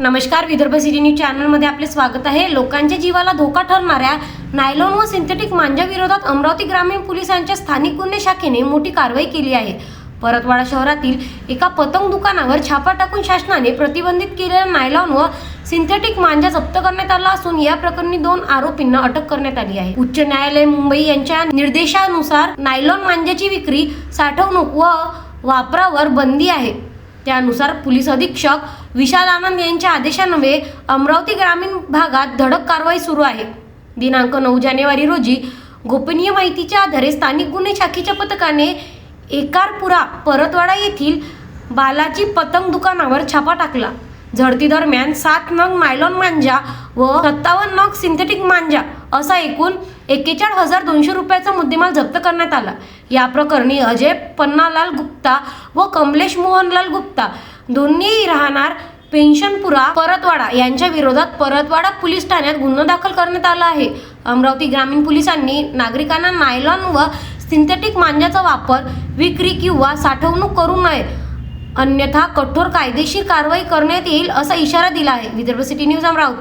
नमस्कार, Vidarbha city news चॅनलमध्ये आपले स्वागत आहे। लोकांच्या जीवाला धोका ठरणाऱ्या नायलॉन व सिंथेटिक मांजा विरोधात अमरावती ग्रामीण पोलिसांच्या स्थानिक गुन्हे शाखेने मोठी कारवाई केली आहे। परतवाडा शहरातील एका पतंग दुकानावर छापा टाकून शासनाने प्रतिबंधित केलेला नायलॉन व सिंथेटिक मांजा जप्त करण्यात आला असून या प्रकरणी 2 आरोपींना अटक करण्यात आली आहे। उच्च न्यायालय मुंबई यांच्या निर्देशानुसार नायलॉन मांजाची विक्री, साठवणूक व वापरावर बंदी आहे। त्यानुसार पोलीस अधीक्षक विशाल आनंद यांच्या आदेशान्वये अमरावती ग्रामीण भागात धडक कारवाई सुरू आहे। दिनांक 9 जानेवारी रोजी गोपनीय माहितीच्या आधारे स्थानिक गुन्हे शाखेच्या पथकाने एकारपुरा परतवाडा येथील बालाजी पतंग दुकानावर छापा टाकला। झडती दरम्यान 7 नग नायलॉन मांजा व 57 नग सिंथेटिक मांजा असा एकूण 41,200 रुपयाचा मुद्देमाल जप्त करण्यात आला। या प्रकरणी अजय पन्नालाल गुप्ता व कमलेश मोहनलाल गुप्ता दोन्ही राहणार पेन्शनपुरा परतवाडा यांच्या विरोधात परतवाडा पोलीस ठाण्यात गुन्हा दाखल करण्यात आला आहे। अमरावती ग्रामीण पोलिसांनी नागरिकांना नायलॉन व सिंथेटिक मांजाचा वापर, विक्री किंवा साठवणूक करू नये, अन्यथा कठोर कायदेशीर कारवाई करण्यात येईल असा इशारा दिला आहे। Vidarbha city news Amravati.